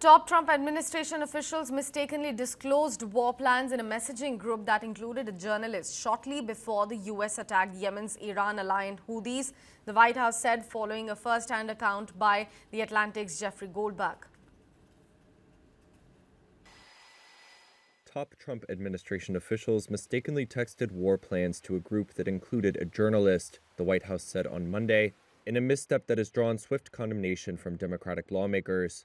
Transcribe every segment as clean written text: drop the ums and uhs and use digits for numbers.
Top Trump administration officials mistakenly disclosed war plans in a messaging group that included a journalist shortly before the U.S. attacked Yemen's Iran-aligned Houthis, the White House said following a first-hand account by The Atlantic's Jeffrey Goldberg. Top Trump administration officials mistakenly texted war plans to a group that included a journalist, the White House said on Monday, in a misstep that has drawn swift condemnation from Democratic lawmakers.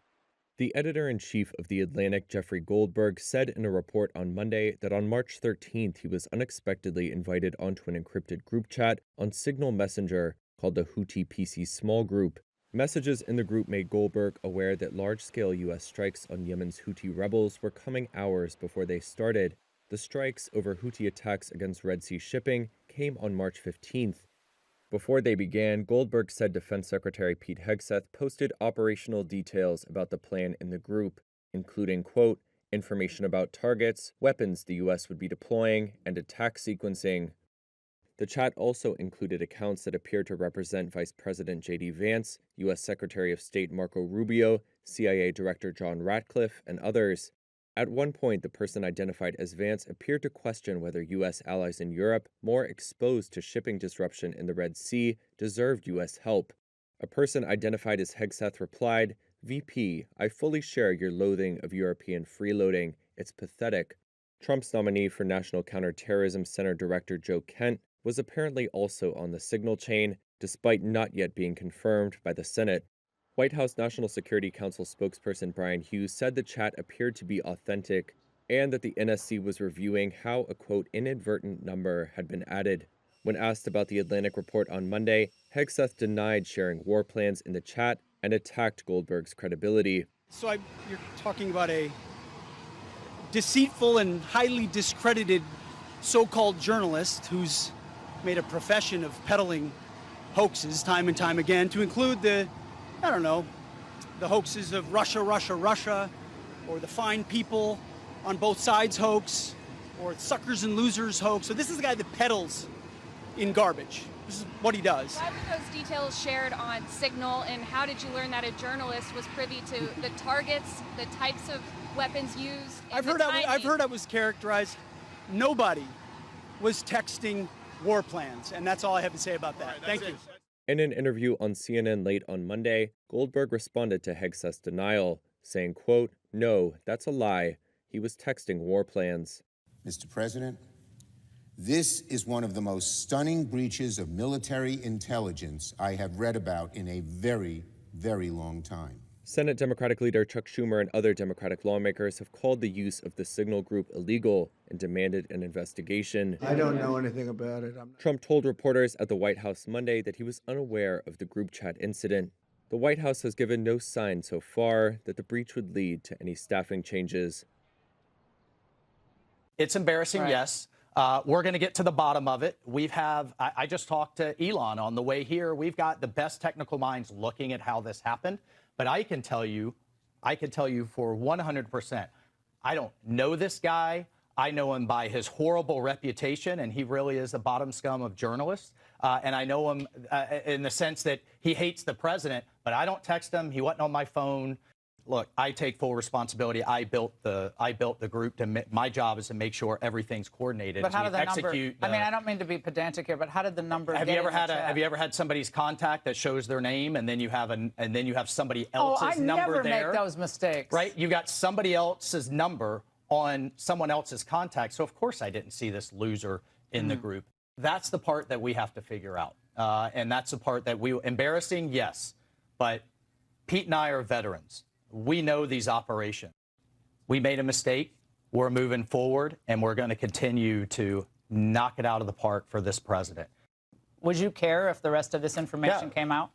The editor-in-chief of The Atlantic, Jeffrey Goldberg, said in a report on Monday that on March 13th he was unexpectedly invited onto an encrypted group chat on Signal Messenger called the Houthi PC Small Group. Messages in the group made Goldberg aware that large-scale U.S. strikes on Yemen's Houthi rebels were coming hours before they started. The strikes over Houthi attacks against Red Sea shipping came on March 15th. Before they began, Goldberg said Defense Secretary Pete Hegseth posted operational details about the plan in the group, including, quote, information about targets, weapons the U.S. would be deploying, and attack sequencing. The chat also included accounts that appeared to represent Vice President J.D. Vance, U.S. Secretary of State Marco Rubio, CIA Director John Ratcliffe, and others. At one point, the person identified as Vance appeared to question whether U.S. allies in Europe, more exposed to shipping disruption in the Red Sea, deserved U.S. help. A person identified as Hegseth replied, VP, I fully share your loathing of European freeloading. It's pathetic. Trump's nominee for National Counterterrorism Center Director Joe Kent was apparently also on the signal chain, despite not yet being confirmed by the Senate. White House National Security Council spokesperson Brian Hughes said the chat appeared to be authentic and that the NSC was reviewing how a, quote, inadvertent number had been added. When asked about the Atlantic report on Monday, Hegseth denied sharing war plans in the chat and attacked Goldberg's credibility. So you're talking about a deceitful and highly discredited so-called journalist who's made a profession of peddling hoaxes time and time again, to include the hoaxes of Russia, or the fine people on both sides hoax, or suckers and losers hoax. So this is the guy that peddles in garbage. This is what he does. Why were those details shared on Signal, and how did you learn that a journalist was privy to the targets, the types of weapons used? I've heard I was characterized. Nobody was texting war plans, and that's all I have to say about that. Thank you. In an interview on CNN late on Monday, Goldberg responded to Hegseth's denial, saying, quote, no, that's a lie. He was texting war plans. Mr. President, this is one of the most stunning breaches of military intelligence I have read about in a very, very long time. Senate Democratic leader Chuck Schumer and other Democratic lawmakers have called the use of the Signal Group illegal and demanded an investigation. I don't know anything about it. Trump told reporters at the White House Monday that he was unaware of the group chat incident. The White House has given no sign so far that the breach would lead to any staffing changes. It's embarrassing, right. Yes. We're going to get to the bottom of it. I just talked to Elon on the way here. We've got the best technical minds looking at how this happened. But I can tell you for 100%, I don't know this guy. I know him by his horrible reputation, and he really is the bottom scum of journalists. And I know him in the sense that he hates the president, but I don't text him. He wasn't on my phone. Look, I take full responsibility. I built the group. My job is to make sure everything's coordinated. But how did the number? I mean, I don't mean to be pedantic here, but how did the number? Have you ever had somebody's contact that shows their name, and then you have somebody else's number there? I never make those mistakes. Right? You got somebody else's number on someone else's contact. So of course I didn't see this loser in the group. That's the part that we have to figure out, and that's the part that embarrassing, yes, but Pete and I are veterans. We know these operations. We made a mistake. We're moving forward, and we're going to continue to knock it out of the park for this president. Would you care if the rest of this information came out?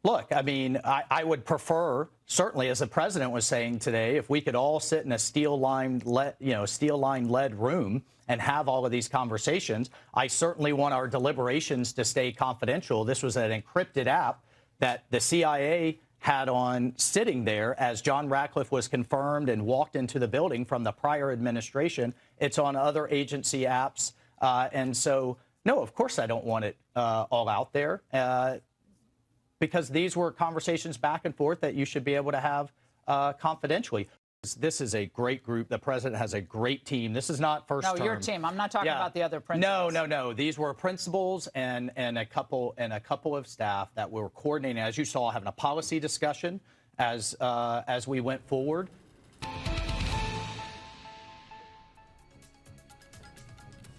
Look, I mean, I would prefer, certainly, as the president was saying today, if we could all sit in a steel-lined room and have all of these conversations. I certainly want our deliberations to stay confidential. This was an encrypted app that the CIA had on sitting there as John Ratcliffe was confirmed and walked into the building from the prior administration. It's on other agency apps. And so, no, of course I don't want it all out there because these were conversations back and forth that you should be able to have confidentially. This is a great group. The president has a great team. This is not first term. No, your team. I'm not talking about the other principals. No. These were principals and a couple of staff that were coordinating, as you saw, having a policy discussion as we went forward.